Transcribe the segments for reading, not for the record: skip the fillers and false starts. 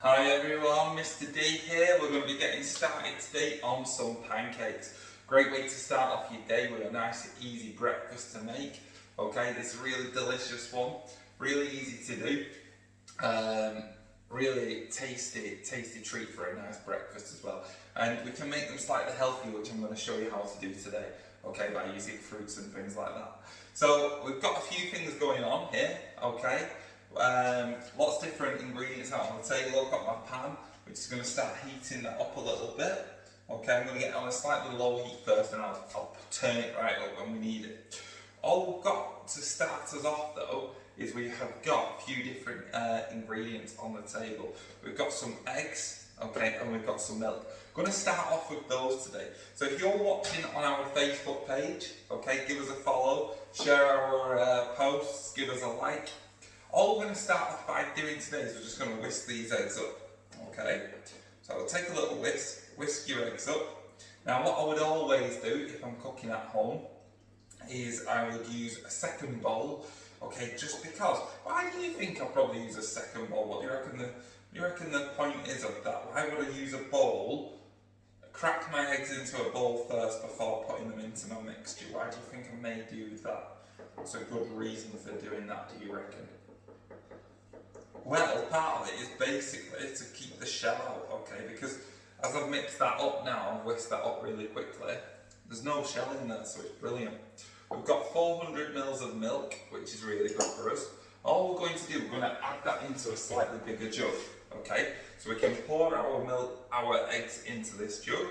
Hi everyone, Mr. D here. We're going to be getting started today on some pancakes. Great way to start off your day with a nice easy breakfast to make. Okay, this really delicious one, really easy to do. Really tasty treat for a nice breakfast as well. And we can make them slightly healthier, which I'm going to show you how to do today. Okay, by using fruits and things like that. So we've got a few things going on here. Okay. Lots of different ingredients out on the table. I've got my pan, which is going to start heating that up a little bit. Okay, I'm going to get on a slightly low heat first, and I'll turn it right up when we need it. All we've got to start us off though is we have got a few different ingredients on the table. We've got some eggs, okay, and we've got some milk. I'm going to start off with those today. So if you're watching on our Facebook page, okay, give us a follow, share our posts, give us a like. All we're going to start off by doing today is we're just going to whisk these eggs up, okay? So I'll take a little whisk your eggs up. Now what I would always do if I'm cooking at home is I would use a second bowl, okay, just because. Why do you think I'll probably use a second bowl? What do you reckon the point is of that? Why would I use a bowl, crack my eggs into a bowl first before putting them into my mixture? Why do you think I may do that? What's a good reason for doing that, do you reckon? Well, part of it is basically to keep the shell out, okay, because as I've mixed that up now and whisked that up really quickly, there's no shell in there, so it's brilliant. We've got 400 mils of milk, which is really good for us. All we're going to do, we're going to add that into a slightly bigger jug, okay? So we can pour our eggs into this jug.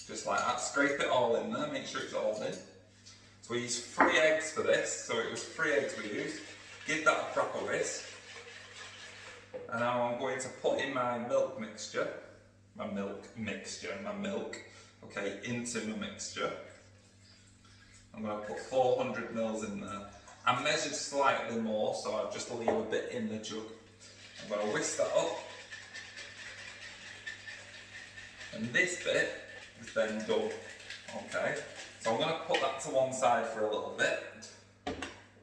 Just like that, scrape it all in there, make sure it's all in. So we used 3 eggs for this, so it was 3 eggs we used. Give that a proper whisk. And now I'm going to put in my milk, okay, into my mixture. I'm going to put 400 mils in there. I measured slightly more, so I'll just leave a bit in the jug. I'm going to whisk that up. And this bit is then done, okay? So I'm going to put that to one side for a little bit.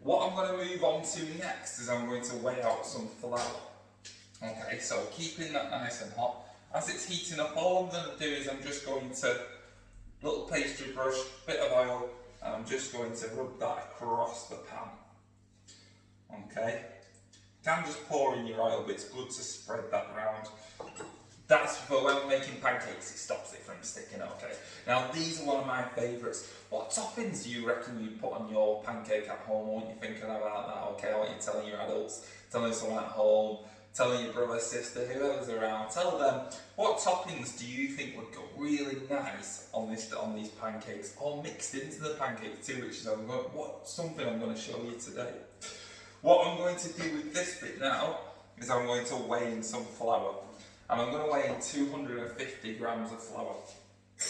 What I'm going to move on to next is I'm going to weigh out some flour. Okay, so keeping that nice and hot. As it's heating up, all I'm going to do is I'm just going to, little pastry brush, bit of oil, and I'm just going to rub that across the pan. Okay, you can just pour in your oil, but it's good to spread that around. That's for when we're making pancakes, it stops it from sticking, okay? Now these are one of my favourites. What toppings do you reckon you put on your pancake at home? What are you thinking about that, okay? What are you telling your adults, telling someone at home, telling your brother, sister, whoever's around? Tell them, what toppings do you think would go really nice on these pancakes, or mixed into the pancakes too, which is something I'm going to show you today. What I'm going to do with this bit now is I'm going to weigh in some flour. And I'm going to weigh in 250 grams of flour.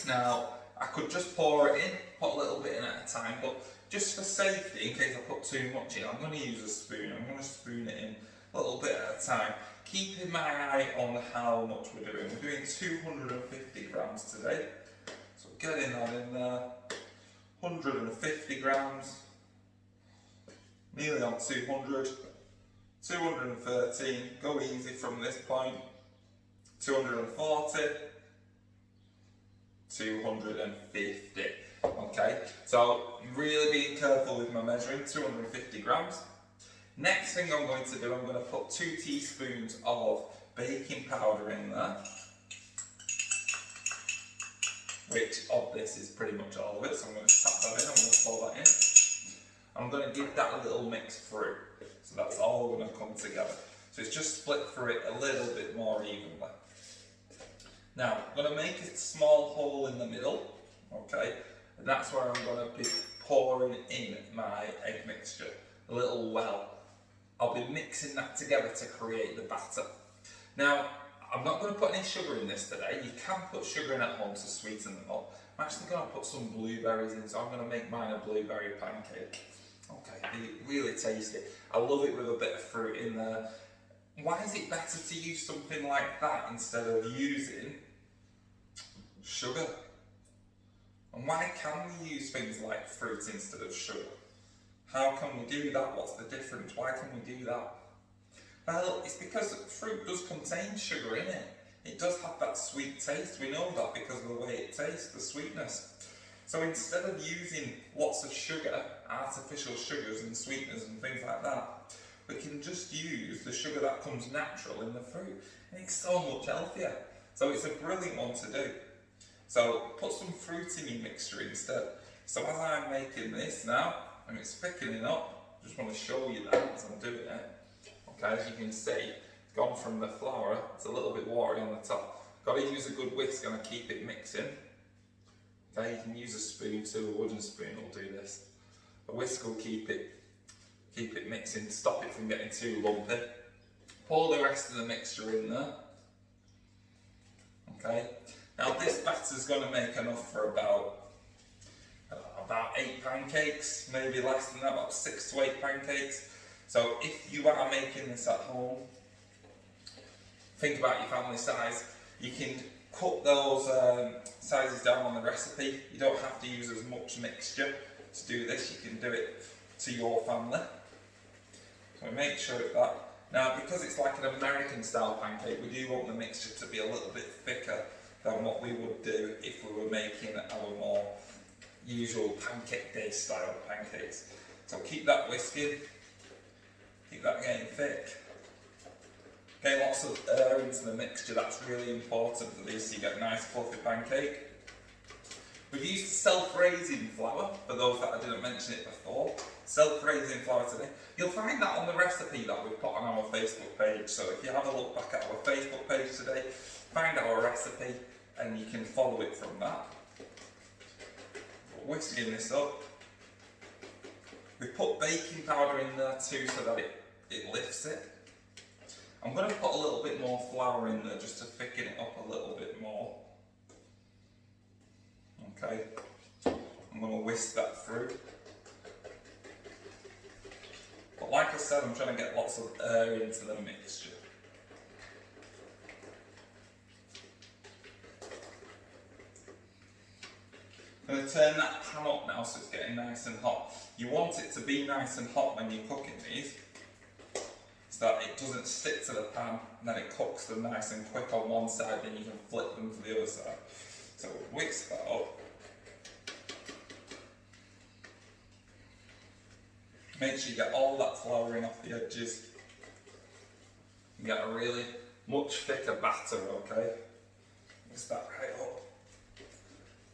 Now, I could just pour it in, put a little bit in at a time, but just for safety, in case I put too much in, I'm going to use a spoon. I'm going to spoon it in a little bit at a time, keeping my eye on how much we're doing. We're doing 250 grams today. So getting that in there, 150 grams, nearly on 200, 213, go easy from this point. 240, 250, okay? So really being careful with my measuring, 250 grams. Next thing I'm going to do, I'm going to put 2 teaspoons of baking powder in there, which of this is pretty much all of it, so I'm going to tap that in, I'm going to pour that in. I'm going to give that a little mix through, so that's all going to come together. So it's just split through it a little bit more evenly. Now, I'm going to make a small hole in the middle, okay, and that's where I'm going to be pouring in my egg mixture, a little well. I'll be mixing that together to create the batter. Now, I'm not going to put any sugar in this today. You can put sugar in at home to sweeten them up. I'm actually going to put some blueberries in, so I'm going to make mine a blueberry pancake. Okay, really tasty. I love it with a bit of fruit in there. Why is it better to use something like that instead of using sugar? And why can we use things like fruit instead of sugar? How can we do that? What's the difference? Why can we do that? Well, it's because fruit does contain sugar in it. It does have that sweet taste. We know that because of the way it tastes, the sweetness. So instead of using lots of sugar, artificial sugars and sweeteners and things like that, we can just use the sugar that comes natural in the fruit. And it's so much healthier. So it's a brilliant one to do. So put some fruit in your mixture instead. So as I'm making this now, and it's thickening up, just want to show you that as I'm doing it. Okay, as you can see, it's gone from the flour, it's a little bit watery on the top. Got to use a good whisk and keep it mixing. Okay, you can use a spoon too, a wooden spoon will do this. A whisk will keep it mixing, stop it from getting too lumpy. Pour the rest of the mixture in there. Okay, now this batter's going to make enough for about 8 pancakes, maybe less than that, about 6 to 8 pancakes. So if you are making this at home, think about your family size. You can cut those sizes down on the recipe. You don't have to use as much mixture to do this. You can do it to your family. So make sure of that. Now, because it's like an American style pancake, we do want the mixture to be a little bit thicker than what we would do if we were making our more usual pancake day style pancakes. So keep that whisking, keep that getting thick. Get lots of air into the mixture, that's really important for these so you get a nice fluffy pancake. We've used self-raising flour, for those that I didn't mention it before. Self-raising flour today. You'll find that on the recipe that we've put on our Facebook page. So if you have a look back at our Facebook page today, find our recipe and you can follow it from that. We're whisking this up. We put baking powder in there too so that it lifts it. I'm going to put a little bit more flour in there just to thicken it up a little bit more. Okay, I'm going to whisk that through. But like I said, I'm trying to get lots of air into the mixture. I'm going to turn that pan up now so it's getting nice and hot. You want it to be nice and hot when you're cooking these, so that it doesn't stick to the pan and then it cooks them nice and quick on one side, then you can flip them to the other side. So we'll whisk that up. Make sure you get all that flouring off the edges. You get a really much thicker batter, okay? Mix that right up.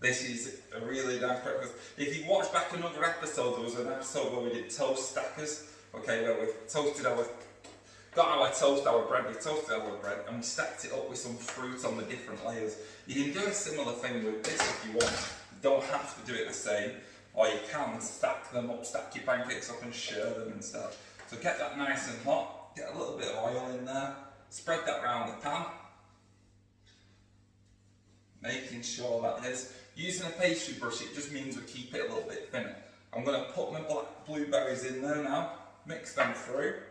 This is a really nice breakfast. If you watch back another episode, there was an episode where we did toast stackers, okay, where we toasted our bread, we toasted our bread and we stacked it up with some fruit on the different layers. You can do a similar thing with this if you want. You don't have to do it the same. Or you can stack them up, stack your pancakes up and share them and stuff. So get that nice and hot, get a little bit of oil in there, spread that around the pan. Making sure that is, using a pastry brush, it just means we keep it a little bit thinner. I'm going to put my black blueberries in there now, mix them through,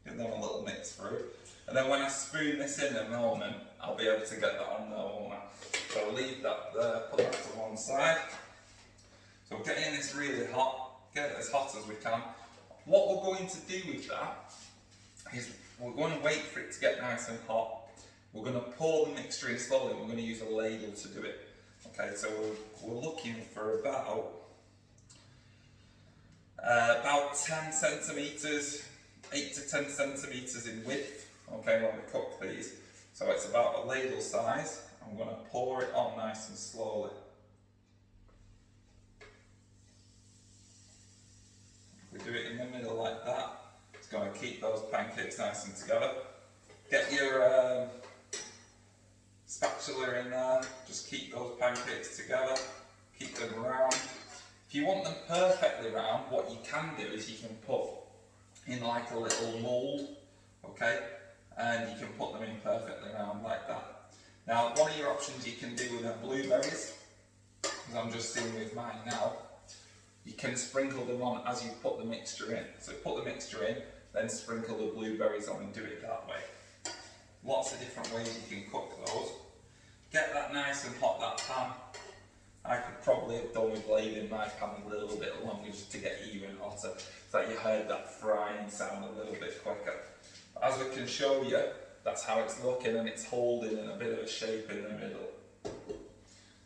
give them a little mix through. And then when I spoon this in a moment, I'll be able to get that on there, won't I? So I'll leave that there, put that to one side. So we're getting this really hot, get it as hot as we can. What we're going to do with that is we're going to wait for it to get nice and hot. We're going to pour the mixture in slowly. We're going to use a ladle to do it. Okay, so we're looking for about 10 centimetres, 8 to 10 centimetres in width, okay, when we cook these. So it's about a ladle size. I'm going to pour it on nice and slowly. If we do it in the middle like that, it's going to keep those pancakes nice and together. Get your spatula in there, just keep those pancakes together, keep them round. If you want them perfectly round, what you can do is you can put in like a little mould, okay, and you can put them in perfectly round like that. Now, one of your options you can do with the blueberries, as I'm just seeing with mine now, you can sprinkle them on as you put the mixture in. So put the mixture in, then sprinkle the blueberries on and do it that way. Lots of different ways you can cook those. Get that nice and hot, that pan. I could probably have done with leaving my pan a little bit longer just to get even hotter, so that you heard that frying sound a little bit quicker. can show you that's how it's looking, and it's holding in a bit of a shape in the middle.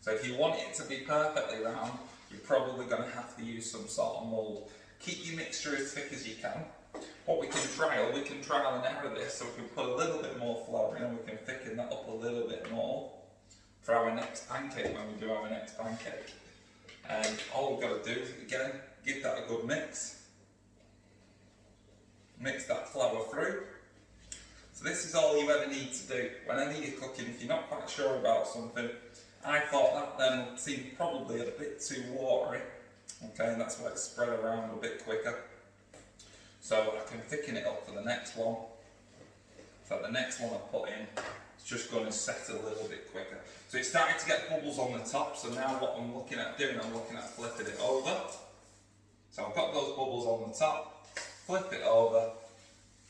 So if you want it to be perfectly round, you're probably going to have to use some sort of mould. Keep your mixture as thick as you can. What we can trial and error this, so we can put a little bit more flour in and we can thicken that up a little bit more for our next pancake when we do our next pancake. And all we've got to do is, again, give that a good mix. Mix that flour through. So this is all you ever need to do. Whenever you're cooking, if you're not quite sure about something, I thought that then seemed probably a bit too watery. Okay, and that's why it's spread around a bit quicker. So I can thicken it up for the next one. So the next one I put in, it's just going to set a little bit quicker. So it's starting to get bubbles on the top, so now what I'm looking at doing, I'm looking at flipping it over. So I've got those bubbles on the top, flip it over,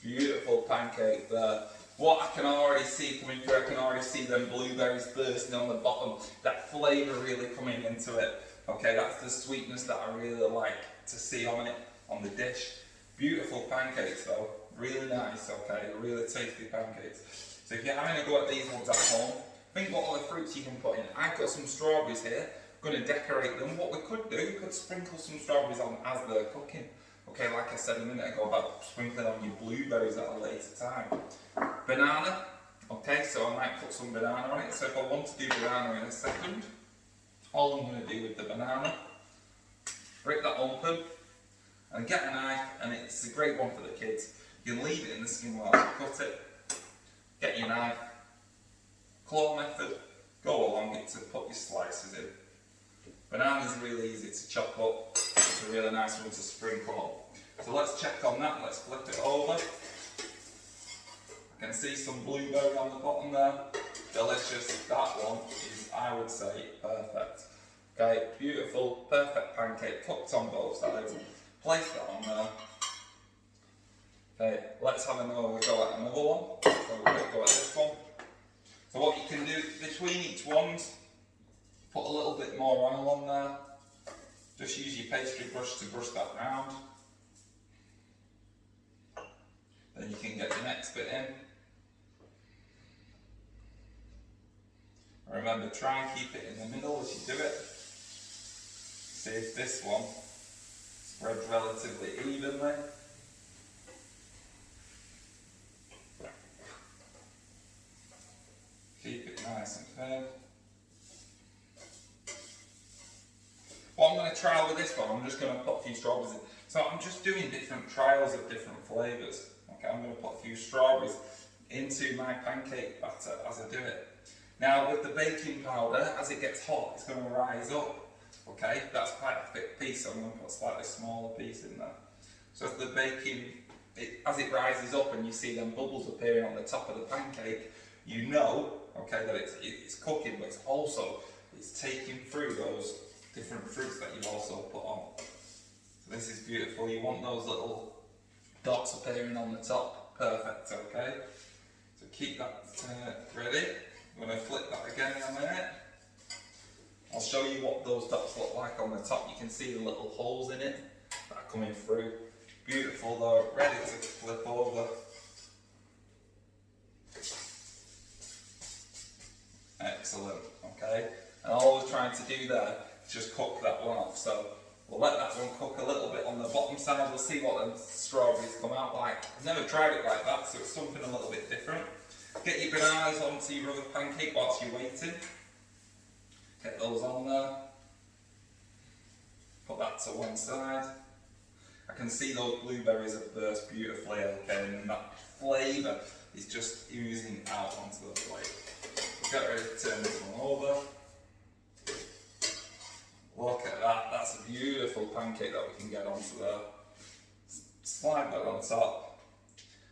beautiful pancake there. What I can already see coming through, I can already see them blueberries bursting on the bottom, that flavour really coming into it. Okay, that's the sweetness that I really like to see on it, on the dish. Beautiful pancakes though, really nice, okay, really tasty pancakes. So if you're having a go at these ones at home, think what other fruits you can put in. I've got some strawberries here, I'm going to decorate them. What we could do, we could sprinkle some strawberries on as they're cooking. Okay, like I said a minute ago about sprinkling on your blueberries at a later time. Banana, okay, so I might put some banana on it. So if I want to do banana in a second, all I'm going to do with the banana, break that open, and get a knife, and it's a great one for the kids. You can leave it in the skin while you cut it. Get your knife, claw method, go along it to put your slices in. Banana's really easy to chop up, it's a really nice one to sprinkle up. So let's check on that, let's flip it over. I can see some blueberry on the bottom there, delicious. That one is, I would say, perfect. Okay, beautiful, perfect pancake, cooked on both sides. Place that on there. Okay, let's have another go at another one. So we're going to go at this one. So what you can do between each ones, put a little bit more oil on there. Just use your pastry brush to brush that round. Then you can get the next bit in. Remember, try and keep it in the middle as you do it. See if this one spreads relatively evenly. Keep it nice and firm. What I'm going to trial with this one, I'm just going to put a few strawberries in. So I'm just doing different trials of different flavours. Okay, I'm going to put a few strawberries into my pancake batter as I do it. Now with the baking powder, as it gets hot, it's going to rise up. Okay, that's quite a thick piece, so I'm going to put a slightly smaller piece in there. So as the baking, as it rises up and you see them bubbles appearing on the top of the pancake, you know, okay, that it's cooking, but it's taking through those different fruits that you've also put on. So this is beautiful. You want those little dots appearing on the top. Perfect, okay? So keep that ready. I'm going to flip that again in a minute. I'll show you what those dots look like on the top. You can see the little holes in it that are coming through. Beautiful though, ready to flip over. Excellent, okay? And all we're trying to do there is just cook that one off. So we'll let that one cook a little bit on the bottom side. We'll see what the strawberries come out like. I've never tried it like that, so it's something a little bit different. Get your bananas onto your other pancake whilst you're waiting. Get those on there. Put that to one side. I can see those blueberries have burst beautifully, okay, and that flavour is just oozing out onto the plate. Get ready to turn this one over. Look at that, that's a beautiful pancake that we can get onto there. Slide that on top.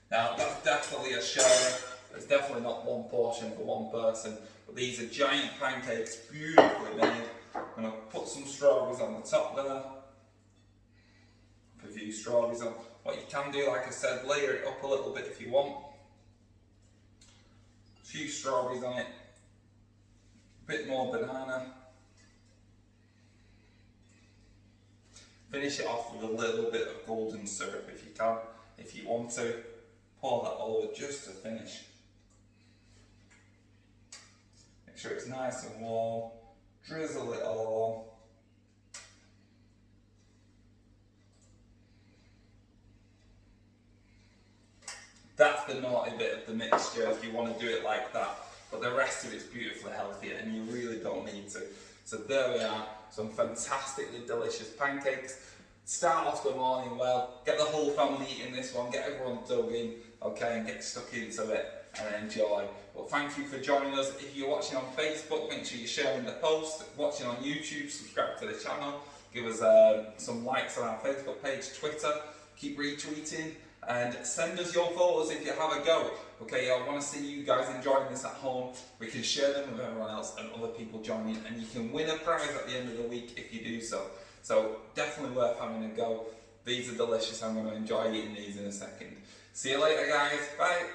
Now that's definitely a sharer. It's definitely not one portion for one person, but these are giant pancakes, beautifully made. I'm going to put some strawberries on the top there. Put a few strawberries on. What you can do, like I said, layer it up a little bit if you want. A few strawberries on it. A bit more banana. Finish it off with a little bit of golden syrup if you can, if you want to. pour that over just to finish. Make sure it's nice and warm, drizzle it all on. That's the naughty bit of the mixture if you want to do it like that. But the rest of it's beautifully healthy and you really don't need to. So there we are, some fantastically delicious pancakes. Start off the morning well, get the whole family eating this one, get everyone dug in, okay, and get stuck into it and enjoy. Well, thank you for joining us. If you're watching on Facebook, make sure you're sharing the post. Watching on YouTube, subscribe to the channel. Give us some likes on our Facebook page, Twitter. Keep retweeting. And send us your photos if you have a go. Okay, I want to see you guys enjoying this at home. We can share them with everyone else and other people joining, and you can win a prize at the end of the week if you do so. So definitely worth having a go. These are delicious. I'm going to enjoy eating these in a second. See you later, guys. Bye.